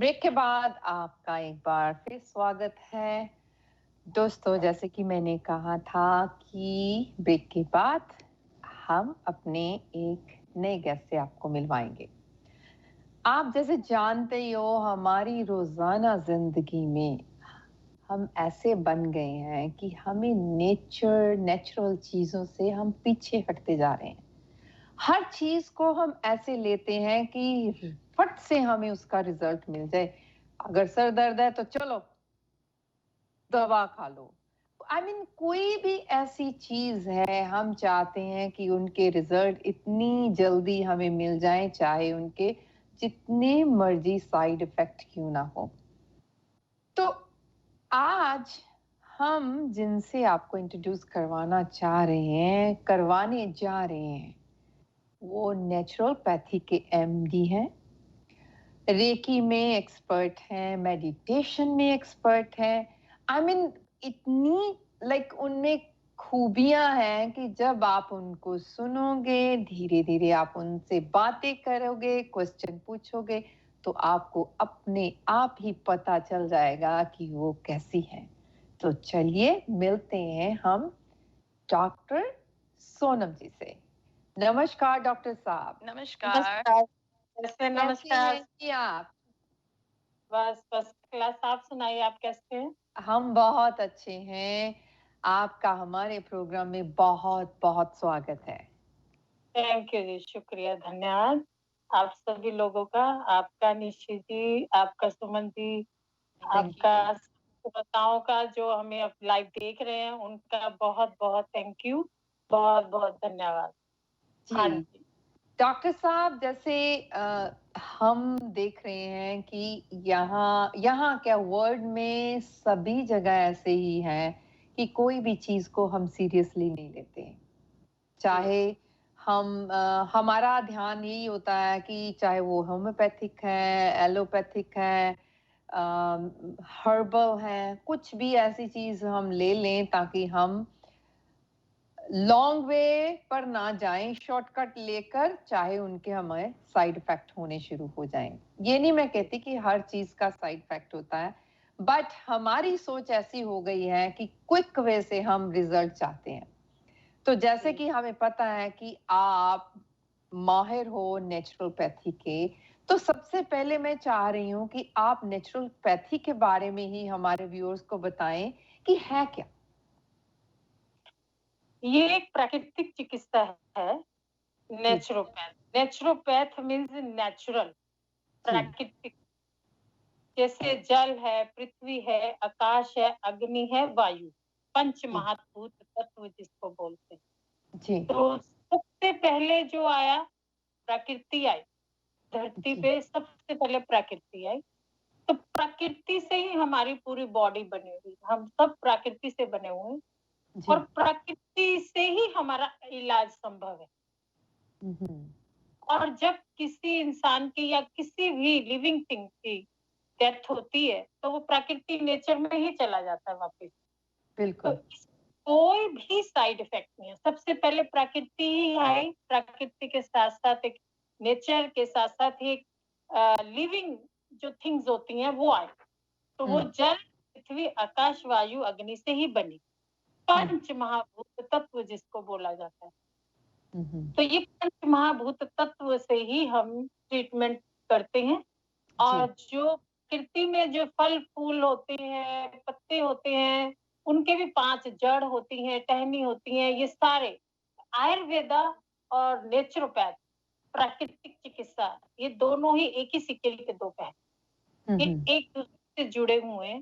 Break के बाद आपका एक बार फिर स्वागत है। दोस्तों, जैसे कि मैंने कहा था कि ब्रेक के बाद हम अपने एक नए गेस्ट से आपको मिलवाएंगे। आप जैसे जानते ही हो, हमारी रोजाना जिंदगी में हम ऐसे बन गए हैं कि हमें नेचुरल चीजों से हम पीछे हटते जा रहे हैं। हर चीज को हम ऐसे लेते हैं कि फट से हमें उसका रिजल्ट मिल जाए। अगर सर दर्द है तो चलो दवा खा लो। कोई भी ऐसी चीज है, हम चाहते हैं कि उनके रिजल्ट इतनी जल्दी हमें मिल जाए, चाहे उनके जितने मर्जी साइड इफेक्ट क्यों ना हो। तो आज हम जिनसे आपको इंट्रोड्यूस करवाने जा रहे हैं, वो नेचुरोपैथी के एमडी हैं, रेकी में एक्सपर्ट हैं, मेडिटेशन में एक्सपर्ट हैं। इतनी उनमें खूबियां हैं कि जब आप उनको सुनोगे, धीरे धीरे आप उनसे बातें करोगे, क्वेश्चन पूछोगे, तो आपको अपने आप ही पता चल जाएगा कि वो कैसी हैं। तो चलिए मिलते हैं हम डॉक्टर सोनम जी से। नमस्कार डॉक्टर साहब। नमस्कार। कैसे नमस्कार। हैं जी आप? बस फर्स्ट क्लास। आप सुनाइए, आप कैसे हैं? हम बहुत अच्छे हैं। आपका हमारे प्रोग्राम में बहुत बहुत स्वागत है। थैंक यू जी, शुक्रिया, धन्यवाद आप सभी लोगों का, आपका निशी जी, आपका सुमन जी, आपका श्रोताओं का जो हमें अब लाइव देख रहे हैं, उनका बहुत बहुत थैंक यू, बहुत बहुत धन्यवाद। हाँ जी जी। डॉक्टर साहब, जैसे हम देख रहे हैं कि यहाँ यहाँ क्या वर्ल्ड में सभी जगह ऐसे ही है कि कोई भी चीज को हम सीरियसली नहीं लेते हैं। चाहे हमारा ध्यान यही होता है कि चाहे वो होम्योपैथिक है, एलोपैथिक है, हर्बल है, कुछ भी ऐसी चीज हम ले लें ताकि हम लॉन्ग वे पर ना जाएं, शॉर्टकट लेकर, चाहे उनके हमें साइड इफेक्ट होने शुरू हो जाएं। ये नहीं मैं कहती कि हर चीज का साइड इफेक्ट होता है, बट हमारी सोच ऐसी हो गई है कि क्विक वे से हम रिजल्ट चाहते हैं। तो जैसे कि हमें पता है कि आप माहिर हो नेचुरोपैथी के, तो सबसे पहले मैं चाह रही हूँ कि आप नेचुरोपैथी के बारे में ही हमारे व्यूअर्स को बताएं कि है क्या। ये एक प्राकृतिक चिकित्सा है, नेचुरोपैथ। नेचुरोपैथ मीन्स नेचुरल, प्राकृतिक। जैसे जल है, पृथ्वी है, आकाश है, अग्नि है, वायु, पंच महाभूत तत्व जिसको बोलते हैं। जी। तो सबसे पहले जो आया, प्रकृति आई धरती पे, सबसे पहले प्रकृति आई। तो प्रकृति से ही हमारी पूरी बॉडी बनी हुई, हम सब प्रकृति से बने हुए हैं, और प्रकृति से ही हमारा इलाज संभव है। और जब किसी इंसान की या किसी भी लिविंग थिंग की डेथ होती है, तो वो प्रकृति नेचर में ही चला जाता है वापस। बिल्कुल। तो कोई भी साइड इफेक्ट नहीं है। सबसे पहले प्रकृति ही आई, प्रकृति के साथ साथ एक नेचर के साथ साथ एक लिविंग जो थिंग्स होती हैं वो आई। तो वो जल, पृथ्वी, आकाश, वायु, अग्नि से ही बनी, पंच महाभूत तत्व जिसको बोला जाता है। तो ये पंच महाभूत तत्व से ही हम ट्रीटमेंट करते हैं। और जो प्रकृति में जो फल फूल होते हैं, पत्ते होते हैं, उनके भी 5 जड़ होती हैं, टहनी होती हैं, ये सारे आयुर्वेदा और नेचुरोपैथ, प्राकृतिक चिकित्सा, ये दोनों ही एक ही सिक्के के दो पहलू, ये एक दूसरे से जुड़े हुए हैं।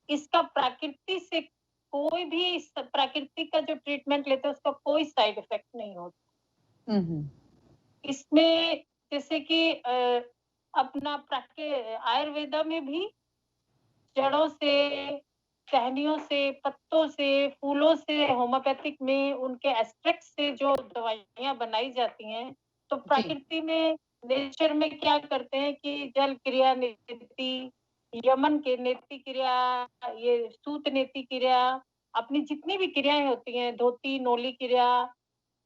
इसका प्रकृति से कोई भी प्रकृति का जो ट्रीटमेंट लेते हैं उसका कोई साइड इफेक्ट नहीं होता। इसमें जैसे कि अपना आयुर्वेदा में भी जड़ों से, टहनियों से, पत्तों से, फूलों से, होम्योपैथिक में उनके एक्सट्रैक्ट से जो दवाइयां बनाई जाती हैं, तो प्रकृति में नेचर में क्या करते हैं कि जल क्रिया, नेति, यमन के नेति क्रिया, ये सूत नेति क्रिया, अपनी जितनी भी क्रियाएं होती हैं, धोती नोली क्रिया,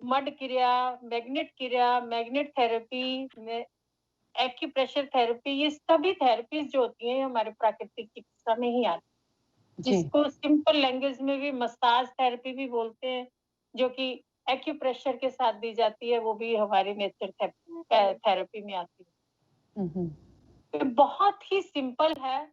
मड क्रिया, मैग्नेट क्रिया, मैग्नेट थेरेपी, एक्यूप्रेशर थेरेपी, ये सभी थेरेपीज जो होती हैं हमारे प्राकृतिक चिकित्सा में ही आती है, जिसको सिंपल लैंग्वेज में भी मसाज थेरेपी भी बोलते हैं, जो कि एक्यूप्रेशर के साथ दी जाती है, वो भी हमारी नेचर थेरेपी में आती है। तो बहुत ही सिंपल है,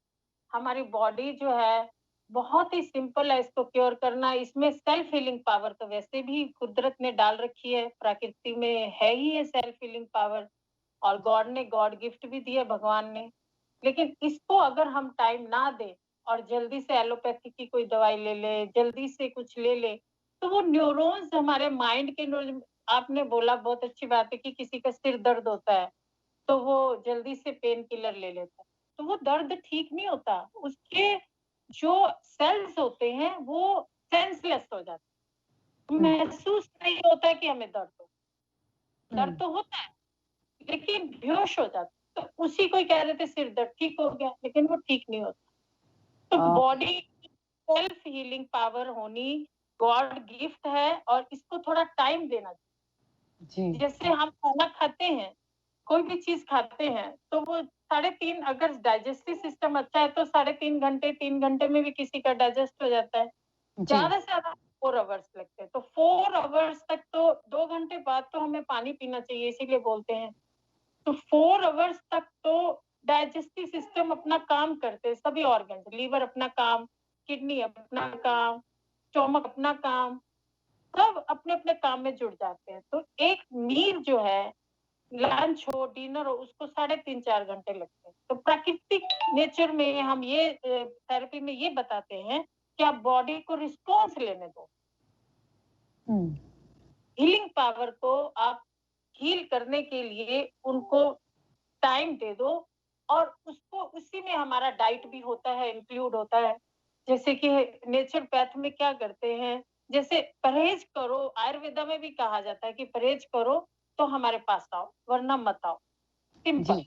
हमारी बॉडी जो है बहुत ही सिंपल है इसको क्योर करना। इसमें सेल्फ हीलिंग पावर तो वैसे भी कुदरत ने डाल रखी है, प्रकृति में है ही है सेल्फ हीलिंग पावर, और गॉड गिफ्ट भी दिया भगवान ने। लेकिन इसको अगर हम टाइम ना दें और जल्दी से एलोपैथी की कोई दवाई ले ले, जल्दी से कुछ ले ले, तो वो न्यूरॉन्स हमारे माइंड के आपने बोला बहुत अच्छी बात है कि किसी का सिर दर्द होता है तो वो जल्दी से पेन किलर ले लेता है, तो वो दर्द ठीक नहीं होता, उसके जो सेल्स होते हैं वो सेंसलेस हो जाते हैं, महसूस नहीं होता है कि हमें दर्द हो, दर्द तो होता है लेकिन बेहोश हो जाता है। तो उसी को कह रहे थे सिर दर्द ठीक हो गया, लेकिन वो ठीक नहीं होता। तो बॉडी सेल्फ हीलिंग पावर होनी गॉड गिफ्ट है, और इसको थोड़ा टाइम देना चाहिए। जैसे हम खाना खाते हैं, कोई भी चीज खाते हैं तो वो 3.5, अगर डाइजेस्टिव सिस्टम अच्छा है तो 3.5 घंटे 3 घंटे में भी किसी का डाइजेस्ट हो जाता है, ज्यादा से ज्यादा 4 आवर्स लगते हैं। तो 4 आवर्स तक तो 2 घंटे बाद तो हमें पानी पीना चाहिए, इसीलिए बोलते हैं। तो 4 आवर्स तक तो डाइजेस्टिव सिस्टम अपना काम करते हैं, सभी ऑर्गन, लीवर अपना काम, किडनी अपना काम, स्टोमक अपना काम, सब अपने अपने काम में जुड़ जाते हैं। तो एक मील जो है, लंच हो डिनर हो, उसको 3.5-4 घंटे लगते हैं। तो प्राकृतिक नेचर में हम ये थेरेपी में ये बताते हैं कि आप बॉडी को रिस्पॉन्स लेने दो, हीलिंग पावर को आप हील करने के लिए उनको टाइम दे दो, और उसको उसी में हमारा डाइट भी होता है, इंक्लूड होता है। जैसे कि नेचुरोपैथ में क्या करते हैं, जैसे परहेज करो, आयुर्वेदा में भी कहा जाता है कि परहेज करो तो हमारे पास आओ, वरना मत आओ, सिंपल।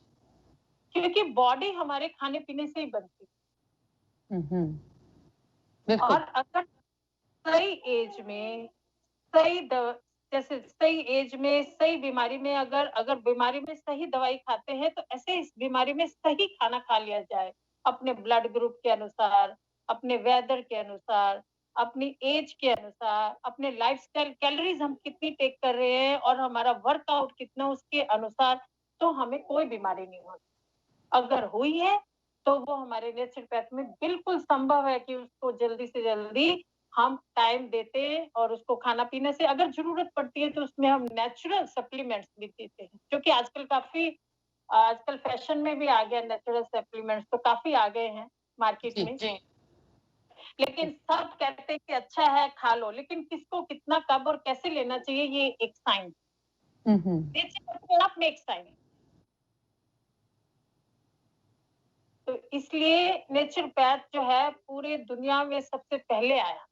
क्योंकि बॉडी हमारे खाने पीने से ही बनती है। और अगर सही एज में जैसे सही एज में सही बीमारी में, अगर बीमारी में सही दवाई खाते हैं तो ऐसे इस बीमारी में सही खाना खा लिया जाए, अपने ब्लड ग्रुप के अनुसार, अपने वेदर के अनुसार, अपनी एज के अनुसार, अपने लाइफस्टाइल, कैलोरीज हम कितनी टेक कर रहे हैं और हमारा वर्कआउट कितना, उसके अनुसार तो हमें कोई बीमारी नहीं होती। अगर हुई है तो वो हमारे नेचुरोपैथ में बिल्कुल संभव है कि उसको जल्दी से जल्दी हम टाइम देते हैं, और उसको खाना पीने से अगर जरूरत पड़ती है तो उसमें हम नेचुरल सप्लीमेंट्स भी देते हैं, जो कि आजकल फैशन में भी आ गया, नेचुरल सप्लीमेंट्स तो काफी आ गए हैं मार्केट में। लेकिन सब कहते हैं कि अच्छा है खा लो, लेकिन किसको कितना कब और कैसे लेना चाहिए ये एक साइंस, नेचर अपने आप में एक साइंस। तो इसलिए नेचुरोपैथ जो है पूरे दुनिया में सबसे पहले आया,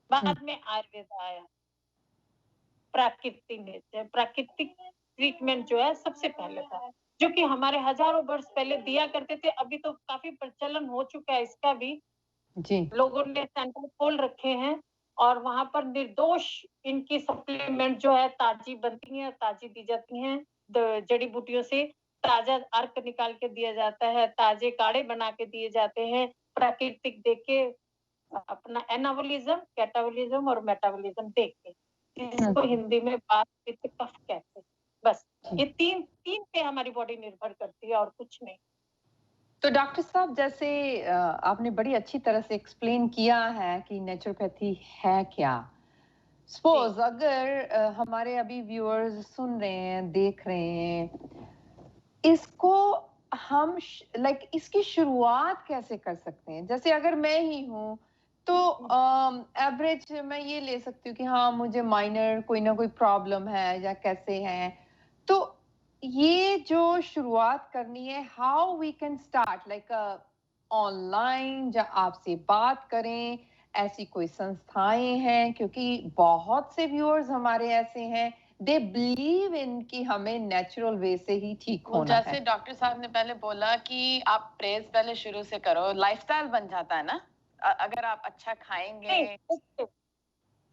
बाद में आयुर्वेद आया। प्राकृतिक ट्रीटमेंट जो है सबसे पहले था, जो कि हमारे हजारों वर्ष पहले दिया करते थे। अभी तो काफी प्रचलन हो चुका है इसका भी, लोगों ने सेंटर खोल रखे हैं और वहां पर निर्दोष इनकी सप्लीमेंट जो है ताजी बनती है, ताजी दी जाती हैं, जड़ी बूटियों से ताजा अर्क निकाल के दिया जाता है, ताजे काढ़े बना के दिए जाते हैं, प्राकृतिक देख के, अपना एनाबोलिज्म, कैटाबोलिज्म और मेटाबोलिज्म देख के, इसको हिंदी में बात पित्त कफ कहते हैं। बस ये तीन पे हमारी बॉडी निर्भर करती है और कुछ नहीं। तो डॉक्टर साहब, जैसे आपने बड़ी अच्छी तरह से एक्सप्लेन किया है कि नेचुरोपैथी है क्या। सपोज अगर हमारे अभी व्यूअर्स सुन रहे हैं, देख रहे हैं, इसको हम इसकी शुरुआत कैसे कर सकते हैं? जैसे अगर मैं ही हूँ तो एवरेज मैं ये ले सकती हूँ कि हाँ मुझे माइनर कोई ना कोई प्रॉब्लम है या कैसे है, तो ये जो शुरुआत करनी है, how we can start, like online या आपसे बात करें, ऐसी कोई संस्थाएं हैं? क्योंकि बहुत से व्यूअर्स हमारे ऐसे हैं, दे बिलीव इन कि हमें नेचुरल वे से ही ठीक होना है। जैसे डॉक्टर साहब ने पहले बोला कि आप प्रेस पहले शुरू से करो, लाइफस्टाइल बन जाता है ना अगर आप अच्छा खाएंगे।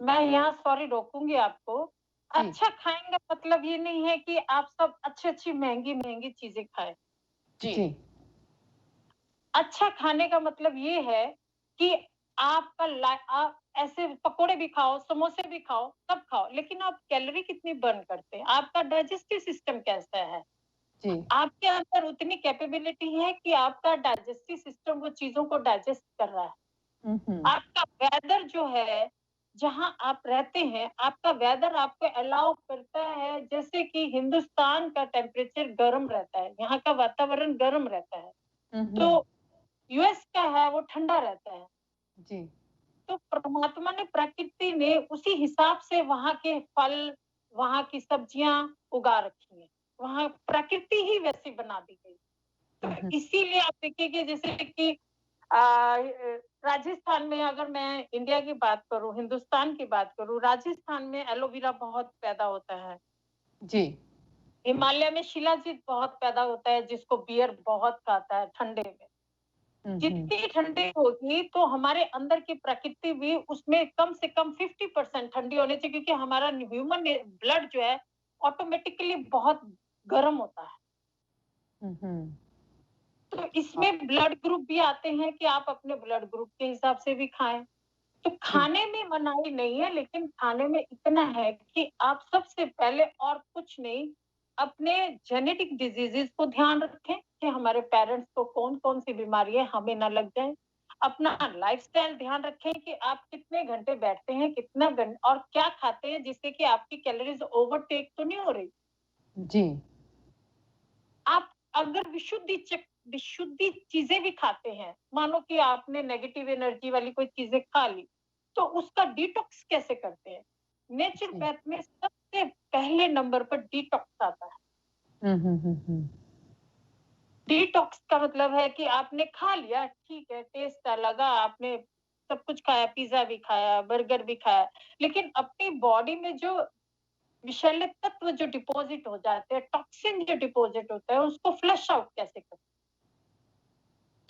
मैं यहाँ सॉरी रोकूंगी आपको। अच्छा खाएंगे मतलब ये नहीं है कि आप सब अच्छी महंगी महंगी चीजें खाएं। जी। अच्छा खाने का मतलब ये है कि आप ऐसे पकोड़े भी खाओ, समोसे भी खाओ, सब खाओ, लेकिन आप कैलोरी कितनी बर्न करते हैं, आपका डाइजेस्टिव सिस्टम कैसा है, जी आपके अंदर उतनी कैपेबिलिटी है कि आपका डाइजेस्टिव सिस्टम वो चीजों को डाइजेस्ट कर रहा है। आपका वेदर जो है, जहाँ आप रहते हैं, आपका वेदर आपको अलाउ करता है, जैसे कि हिंदुस्तान का टेम्परेचर गर्म रहता है, यहाँ का वातावरण गर्म रहता है, तो यूएस का है वो ठंडा रहता है। जी तो परमात्मा ने, प्रकृति ने उसी हिसाब से वहाँ के फल, वहाँ की सब्जियां उगा रखी हैं, वहाँ प्रकृति ही वैसी बना दी गई। तो इसीलिए आप देखिए जैसे कि राजस्थान में, अगर मैं इंडिया की बात करूं, हिंदुस्तान की बात करूं, राजस्थान में एलोवेरा बहुत पैदा होता है। जी हिमालय में शिलाजीत बहुत पैदा होता है, जिसको बियर बहुत खाता है ठंडे में। जितनी ठंडी होगी तो हमारे अंदर की प्रकृति भी उसमें कम से कम 50% ठंडी होनी चाहिए, क्योंकि हमारा ह्यूमन ब्लड जो है ऑटोमेटिकली बहुत गर्म होता है। तो इसमें ब्लड ग्रुप भी आते हैं कि आप अपने ब्लड ग्रुप के हिसाब से भी खाएं। तो खाने में मनाही नहीं है, लेकिन खाने में इतना है कि आप सबसे पहले और कुछ नहीं, अपने जेनेटिक डिजीजेस को ध्यान रखें कि हमारे पेरेंट्स को कौन कौन सी बीमारियां हमें ना लग जाए। अपना लाइफस्टाइल ध्यान रखें कि आप कितने घंटे बैठते हैं, कितना घंटा और क्या खाते हैं, जिससे कि आपकी कैलोरीज ओवरटेक तो नहीं हो रही। जी आप अगर विशुद्धि चीजें भी खाते हैं, मानो कि आपने नेगेटिव एनर्जी वाली कोई चीजें खा ली, तो उसका डिटॉक्स कैसे करते हैं? नेचुरोपैथ में सबसे पहले नंबर पर डिटॉक्स आता है। डिटॉक्स का मतलब है कि आपने खा लिया, ठीक है, टेस्ट लगा, आपने सब कुछ खाया, पिज्जा भी खाया, बर्गर भी खाया, लेकिन अपनी बॉडी में जो विषैले तत्व जो डिपॉजिट हो जाते हैं, टॉक्सिन जो डिपॉजिट होता है, उसको फ्लश आउट कैसे करते हैं,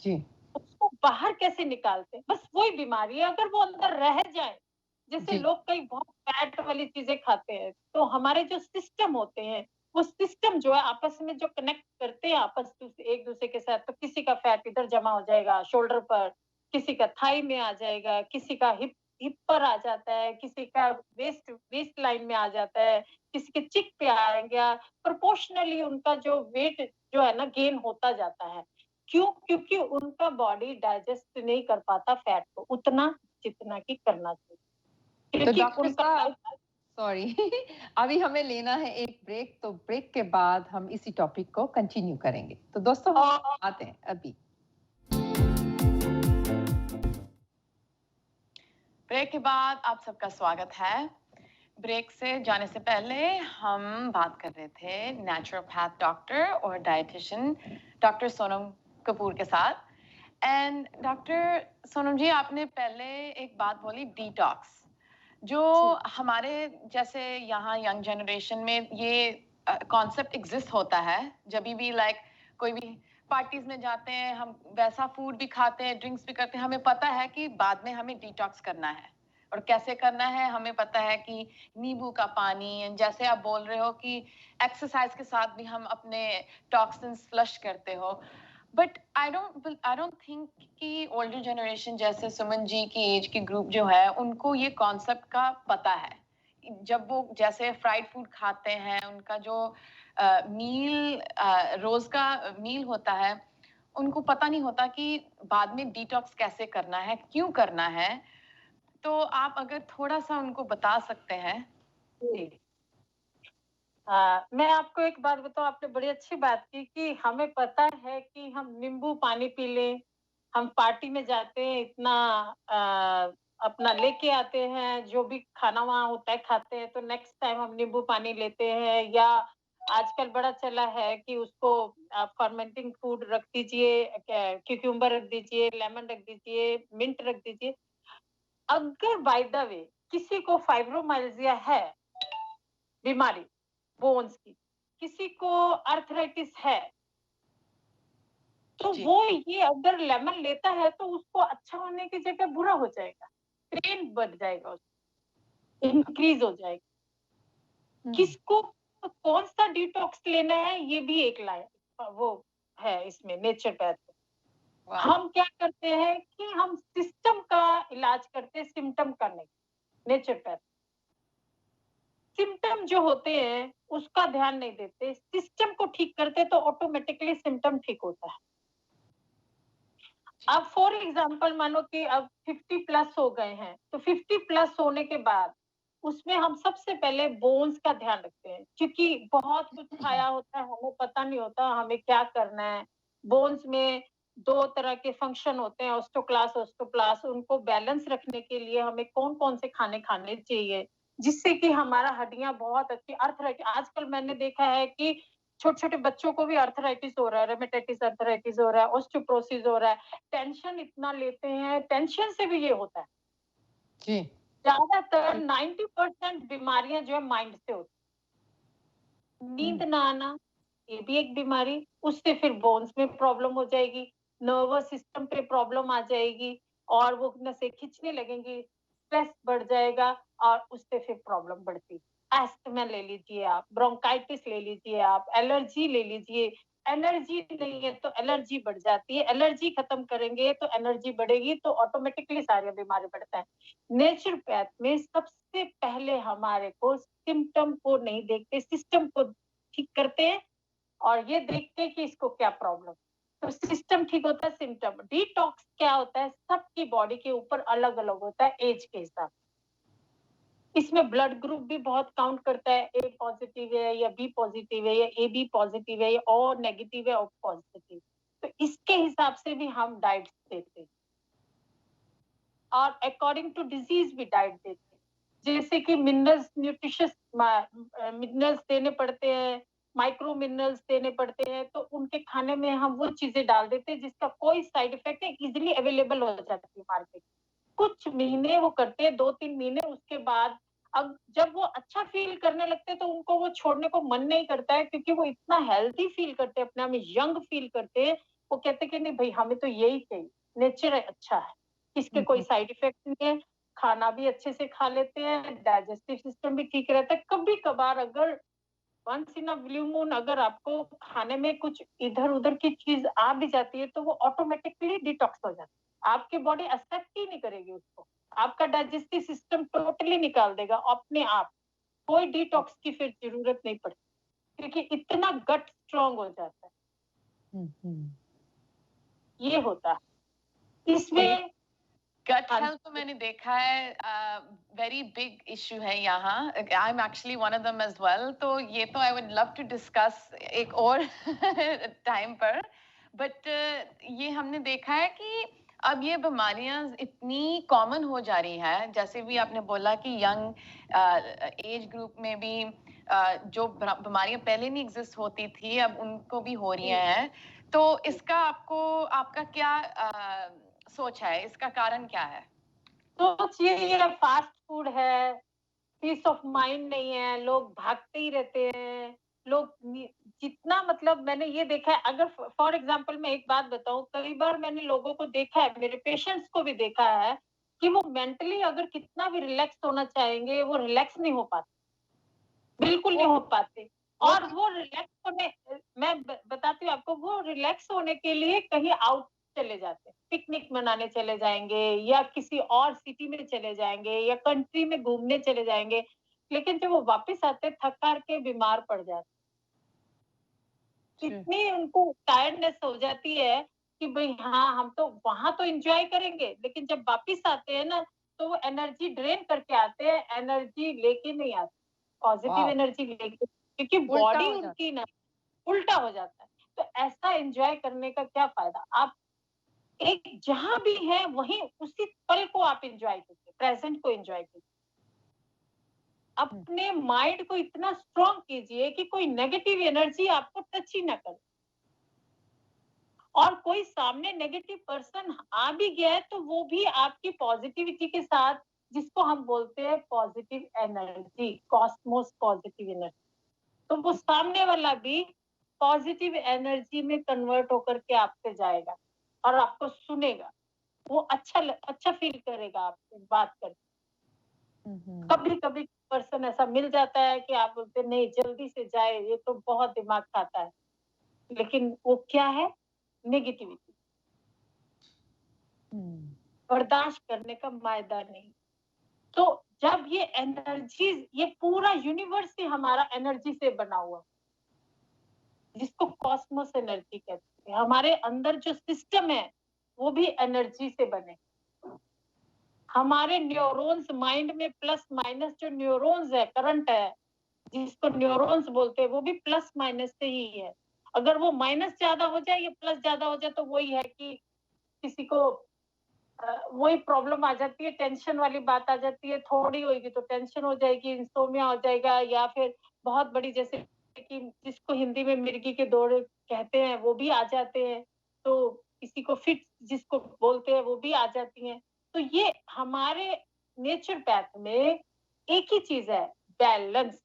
जी उसको बाहर कैसे निकालते हैं? बस वही बीमारी है, अगर वो अंदर रह जाए। जैसे जी लोग कई बहुत फैट वाली चीजें खाते हैं, तो हमारे जो सिस्टम होते हैं, वो सिस्टम जो है आपस में जो कनेक्ट करते हैं एक दूसरे के साथ, तो किसी का फैट इधर जमा हो जाएगा शोल्डर पर, किसी का थाई में आ जाएगा, किसी का हिप हिप पर आ जाता है, किसी का वेस्ट लाइन में आ जाता है, किसी के चिक पे आएगा। प्रोपोर्शनली उनका जो वेट जो है ना गेन होता जाता है। क्यों? क्योंकि उनका बॉडी डाइजेस्ट नहीं कर पाता फैट को उतना जितना कि करना चाहिए, तो क्योंकि डॉक्टर उनका साहब, सॉरी अभी हमें लेना है एक ब्रेक, तो ब्रेक के बाद हम इसी टॉपिक को कंटिन्यू करेंगे। तो दोस्तों हम आते हैं अभी। ब्रेक के बाद आप सबका स्वागत है। ब्रेक से जाने से पहले हम बात कर रहे थे नेचुरोपैथ डॉक्टर और डाइटिशियन डॉक्टर सोनम कपूर के साथ। एंड डॉक्टर सोनम जी, आपने पहले एक बात बोली, डिटॉक्स, जो हमारे जैसे यहाँ यंग जनरेशन में ये कॉन्सेप्ट एग्जिस्ट होता है। जब भी लाइक कोई भी पार्टीज में जाते हैं, हम वैसा फूड भी खाते हैं, ड्रिंक्स भी करते हैं, हमें पता है कि बाद में हमें डिटॉक्स करना है और कैसे करना है हमें पता है कि नींबू का पानी, जैसे आप बोल रहे हो कि एक्सरसाइज के साथ भी हम अपने टॉक्सिन्स फ्लश करते हो। बट आई डोंट थिंक कि ओल्डर जनरेशन जैसे सुमन जी की एज के ग्रुप जो है, उनको ये कॉन्सेप्ट का पता है। जब वो जैसे फ्राइड फूड खाते हैं, उनका जो मील रोज का मील होता है, उनको पता नहीं होता कि बाद में डिटॉक्स कैसे करना है, क्यों करना है। तो आप अगर थोड़ा सा उनको बता सकते हैं। मैं आपको एक बात बताऊं, आपने बड़ी अच्छी बात की कि हमें पता है कि हम नींबू पानी पी लें, हम पार्टी में जाते हैं, इतना अपना लेके आते हैं, जो भी खाना वहाँ होता है खाते हैं, तो नेक्स्ट टाइम हम नींबू पानी लेते हैं। या आजकल बड़ा चला है कि उसको आप फर्मेंटिंग फूड रख दीजिए, क्यूक्यूम्बर रख दीजिए, लेमन रख दीजिए, मिंट रख दीजिए। अगर बाय द वे किसी को फाइब्रोमाइल्जिया है, बीमारी बोन्स की, किसी को आर्थराइटिस है, तो वो ये अगर लेमन लेता है तो उसको अच्छा होने की जगह बुरा हो जाएगा, पेन बढ़ जाएगा, इंक्रीज हो जाएगा। किसको कौन सा डिटॉक्स लेना है, ये भी एक लाइन वो है इसमें नेचर पैथ में। वाह, हम क्या करते हैं कि हम सिस्टम का इलाज करते हैं, सिम्टम का नहीं। नेचर पैथ सिम्टम जो होते हैं उसका ध्यान नहीं देते, सिस्टम को ठीक करते तो ऑटोमेटिकली सिम्टम ठीक होता है। अब फॉर एग्जांपल मानो कि अब 50 प्लस हो गए हैं, तो 50 प्लस होने के बाद उसमें हम सबसे पहले बोन्स का ध्यान रखते हैं, क्योंकि बहुत कुछ खाया होता है, हमें पता नहीं होता हमें क्या करना है। बोन्स में 2 तरह के फंक्शन होते हैं, ओस्टोक्लास्ट, उनको बैलेंस रखने के लिए हमें कौन-कौन से खाने खाने चाहिए, जिससे कि हमारा हड्डियाँ बहुत अच्छी अर्थराइटिस आजकल मैंने देखा है कि छोटे-छोटे बच्चों को भी अर्थराइटिस हो रहा है, रेमेटाइटिस अर्थराइटिस हो रहा है, ऑस्टियोपोरोसिस हो रहा है। टेंशन इतना लेते हैं, टेंशन से भी ये होता है। जी। ज़्यादातर 90% बीमारियाँ जो है माइंड से होती हैं। नींद ना आना, ये भी एक बीमारी, उससे फिर बोन्स में प्रॉब्लम हो जाएगी, नर्वस सिस्टम पे प्रॉब्लम आ जाएगी और वो नसें खींचने लगेंगी, स्ट्रेस बढ़ जाएगा और उससे फिर प्रॉब्लम बढ़ती। अस्थमा ले लीजिए आप, ब्रोंकाइटिस ले लीजिए आप, एलर्जी ले लीजिए। एनर्जी नहीं है तो एलर्जी बढ़ जाती है, एलर्जी खत्म करेंगे तो एनर्जी बढ़ेगी तो ऑटोमेटिकली सारी बीमारी बढ़ता है। नेचुरोपैथ में सबसे पहले हमारे को सिम्पटम को नहीं देखते, सिस्टम को ठीक करते हैं और ये देखते हैं कि इसको क्या प्रॉब्लम। तो सिस्टम ठीक होता है, सिम्पटम। डिटॉक्स क्या होता है, सबकी बॉडी के ऊपर अलग-अलग होता है एज के हिसाब से। इसमें ब्लड ग्रुप भी बहुत काउंट करता है, ए पॉजिटिव है या बी पॉजिटिव है या एबी पॉजिटिव है या ओ नेगेटिव है, ओ पॉजिटिव। तो इसके हिसाब से भी हम डाइट देते हैं और अकॉर्डिंग टू डिजीज भी डाइट देते हैं। जैसे कि मिनरल्स, न्यूट्रिशियस मिनरल्स देने पड़ते हैं, माइक्रो मिनरल्स देने पड़ते हैं, तो उनके खाने में हम वो चीजें डाल देते हैं जिसका कोई साइड इफेक्ट नहीं, इजीली अवेलेबल हो जाती है मार्केट। कुछ महीने वो करते हैं, 2-3 महीने, उसके बाद अब जब वो अच्छा फील करने लगते हैं तो उनको वो छोड़ने को मन नहीं करता है, क्योंकि वो इतना हेल्दी फील करते हैं, अपने आप में यंग फील करते हैं। वो कहते हैं कि नहीं भई हमें तो यही चाहिए, नेचर अच्छा है, इसके कोई साइड इफेक्ट नहीं है, खाना भी अच्छे से खा लेते हैं, डाइजेस्टिव सिस्टम भी ठीक रहता है। कभी-कभार अगर once in a blue moon अगर आपको खाने में कुछ इधर-उधर की चीज़ आ भी जाती है, तो वो ऑटोमेटिकली डिटॉक्स हो जाती है। आपकी बॉडी एक्सेप्ट ही नहीं करेगी उसको। आपका डाइजेस्टिव सिस्टम टोटली निकाल देगा अपने आप। कोई डिटॉक्स की फिर ज़रूरत नहीं पड़ती, क्योंकि इतना गट स्ट्रॉन्ग हो जाता है। ये होता है। इसमें गट हाँ हेल्थ तो मैंने देखा है वेरी बिग इशू है यहाँ। I am actually one of them as well, तो ये तो I would love to discuss एक और टाइम पर। बट ये हमने देखा है कि अब ये बीमारियां इतनी कॉमन हो जा रही है, जैसे भी आपने बोला कि यंग एज ग्रुप में भी जो बीमारियां पहले नहीं एग्जिस्ट होती थी अब उनको भी हो रही हैं। तो इसका आपका क्या सोच है, इसका कारण क्या है? सोच यही है, फास्ट फूड है, पीस ऑफ माइंड नहीं है, लोग भागते ही रहते हैं। लोग जितना मतलब मैंने ये देखा है, अगर फॉर एग्जांपल मैं एक बात बताऊं, कई बार मैंने लोगों को देखा है, मेरे पेशेंट्स को भी देखा है कि वो मेंटली अगर कितना भी रिलैक्स होना चाहेंगे, वो रिलैक्स नहीं हो पाते, बिल्कुल नहीं हो पाते। और वो रिलैक्स होने मैं बताती हूँ आपको, वो रिलैक्स होने के लिए कहीं आउट चले जाते हैं, पिकनिक मनाने चले जाएंगे या किसी और सिटी में चले जाएंगे या कंट्री में घूमने चले जाएंगे, लेकिन जब वो वापस आते हैं थक हार के बीमार पड़ जाते, इतनी उनको टायर्डनेस हो जाती है कि भाई हाँ हम तो वहां तो एंजॉय करेंगे, लेकिन जब वापस आते हैं ना तो वो एनर्जी ड्रेन करके आते हैं, एनर्जी लेके नहीं आते, पॉजिटिव एनर्जी लेके, क्योंकि बॉडी उनकी ना उल्टा हो जाता है। तो ऐसा एंजॉय करने का क्या फायदा? आप एक जहां भी है वहीं उसी पल को आप एंजॉय कीजिए, प्रेजेंट को एंजॉय कीजिए। अपने माइंड को इतना स्ट्रांग कीजिए कि कोई नेगेटिव एनर्जी आपको टच ही ना करे। और कोई सामने नेगेटिव पर्सन आ भी गया है तो वो भी आपकी पॉजिटिविटी के साथ, जिसको हम बोलते हैं positive energy, Cosmos positive energy, तो वो सामने वाला भी पॉजिटिव एनर्जी में कन्वर्ट होकर के आपसे जाएगा और आपको सुनेगा। वो अच्छा फील करेगा आपसे बात करके। कभी कभी पर्सन ऐसा मिल जाता है कि आप बोलते नहीं जल्दी से जाए, ये तो बहुत दिमाग खाता है, लेकिन वो क्या है, नेगेटिविटी, बर्दाश्त करने का मायदा नहीं। तो जब ये एनर्जीज, ये पूरा यूनिवर्स ही हमारा एनर्जी से बना हुआ, जिसको कॉस्मोस एनर्जी कहते हैं, हमारे अंदर जो सिस्टम है वो भी एनर्जी से बने। हमारे न्यूरॉन्स, माइंड में प्लस माइनस जो न्यूरॉन्स है, करंट है, जिसको न्यूरॉन्स बोलते हैं, वो भी प्लस माइनस से ही है। अगर वो माइनस ज्यादा हो जाए या प्लस ज्यादा हो जाए तो वही है कि किसी को वही प्रॉब्लम आ जाती है, टेंशन वाली बात आ जाती है, थोड़ी होगी तो टेंशन हो जाएगी, इंसोमिया हो जाएगा, या फिर बहुत बड़ी, जैसे कि जिसको हिंदी में मिर्गी के दौरे कहते हैं, वो भी आ जाते हैं। तो किसी को फिट जिसको बोलते हैं वो भी आ जाती हैं। तो ये हमारे नेचर पैथ में एक ही चीज है, बैलेंस।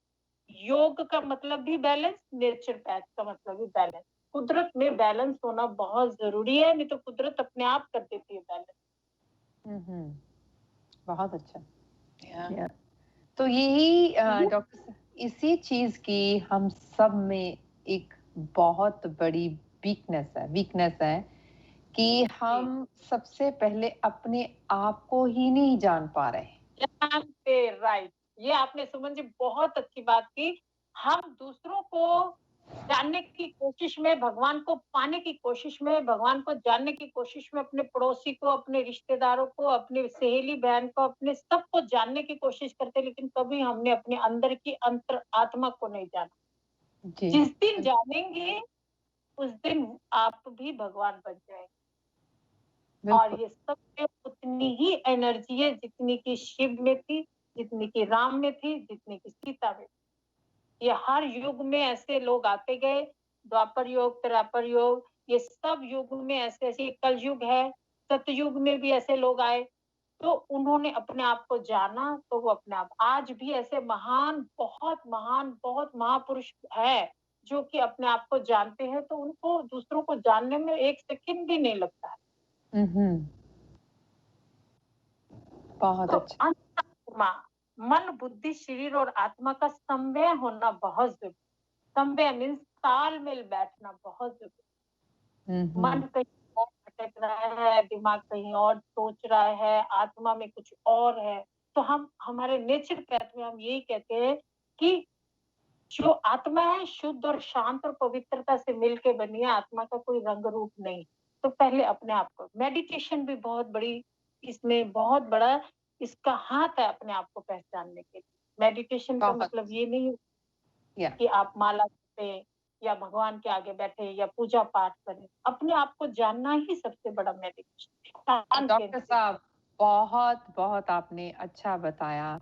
योग का मतलब भी बैलेंस, नेचर पैथ का मतलब भी बैलेंस। कुदरत में बैलेंस होना बहुत जरूरी है, नहीं तो कुदरत अपने आप कर देती है बैलेंस। बहुत अच्छा। तो यही डॉक्टर, इसी चीज की हम सब में एक बहुत बड़ी वीकनेस है कि हम सबसे पहले अपने आप को ही नहीं जान पा रहे। राइट, ये आपने सुमन जी बहुत अच्छी बात की। हम दूसरों को जानने की कोशिश में, भगवान को पाने की कोशिश में, भगवान को जानने की कोशिश में, अपने पड़ोसी को, अपने रिश्तेदारों को, अपनी सहेली बहन को, अपने सबको जानने की कोशिश करते, लेकिन कभी हमने अपने अंदर की अंतर आत्मा को नहीं जाना। जिस दिन जानेंगे उस दिन आप भी भगवान बन जाएंगे। और ये सब में उतनी ही एनर्जी है जितनी की शिव में थी, जितनी की राम में थी, जितनी की सीता में। ये हर युग में ऐसे लोग आते गए, द्वापर योग, त्रेपर योग, ये सब युग में ऐसे ऐसे, कल युग है, सतयुग में भी ऐसे लोग आए, तो उन्होंने अपने आप को जाना, तो वो अपने आप, आज भी ऐसे महान, बहुत महापुरुष है जो कि अपने आप को जानते हैं, तो उनको दूसरों को जानने में एक सेकंड भी नहीं लगता है। बहुत तो अच्छा। मन, बुद्धि, शरीर और आत्मा का समन्वय होना बहुत जरूरी। समन्वय मीन्स तालमेल बैठना बहुत जरूरी। मन कहीं और भटक रहा है, दिमाग कहीं और सोच रहा है, आत्मा में कुछ और है। तो हम हमारे नेचर पैथ में हम यही कहते हैं कि जो आत्मा है शुद्ध और शांत और पवित्रता से मिलके बनी है, आत्मा का कोई रंग रूप नहीं। तो पहले अपने आप को, मेडिटेशन भी बहुत बड़ी, इसमें बहुत बड़ा इसका हाथ है अपने आप को पहचानने के लिए। मेडिटेशन का मतलब ये नहीं कि आप माला जपें या भगवान के आगे बैठे या पूजा पाठ करें, अपने आप को जानना ही सबसे बड़ा मेडिटेशन। डॉक्टर साहब बहुत बहुत आपने अच्छा बताया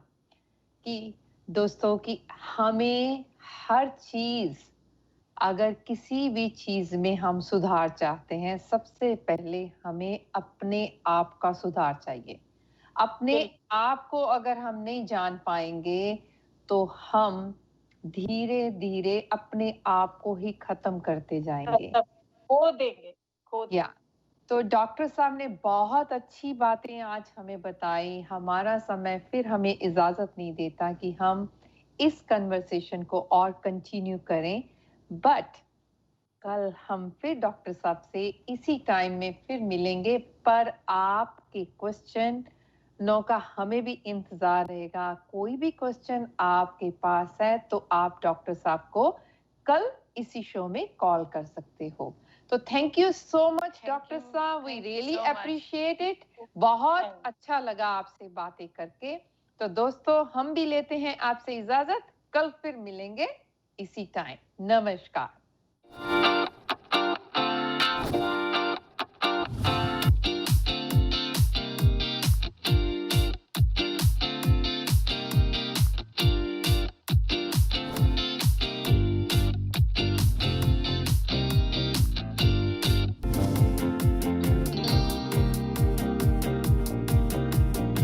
कि दोस्तों कि हमें हर चीज, अगर किसी भी चीज में हम सुधार चाहते हैं, सबसे पहले हमें अपने आप का सुधार चाहिए। अपने आप को अगर हम नहीं जान पाएंगे तो हम धीरे धीरे अपने आप को ही खत्म करते जाएंगे, खो देंगे। तो डॉक्टर साहब ने बहुत अच्छी बातें आज हमें बताई। हमारा समय फिर हमें इजाजत नहीं देता कि हम इस कन्वर्सेशन को और कंटिन्यू करें, बट कल हम फिर डॉक्टर साहब से इसी टाइम में फिर मिलेंगे। पर आपके क्वेश्चन नो का हमें भी इंतजार रहेगा। कोई भी क्वेश्चन आपके पास है तो आप डॉक्टर साहब को कल इसी शो में कॉल कर सकते हो। तो thank you so much doctor साहब, वी रियली अप्रिशिएट इट। बहुत अच्छा लगा आपसे बातें करके। तो दोस्तों हम भी लेते हैं आपसे इजाजत, कल फिर मिलेंगे इसी टाइम। नमस्कार।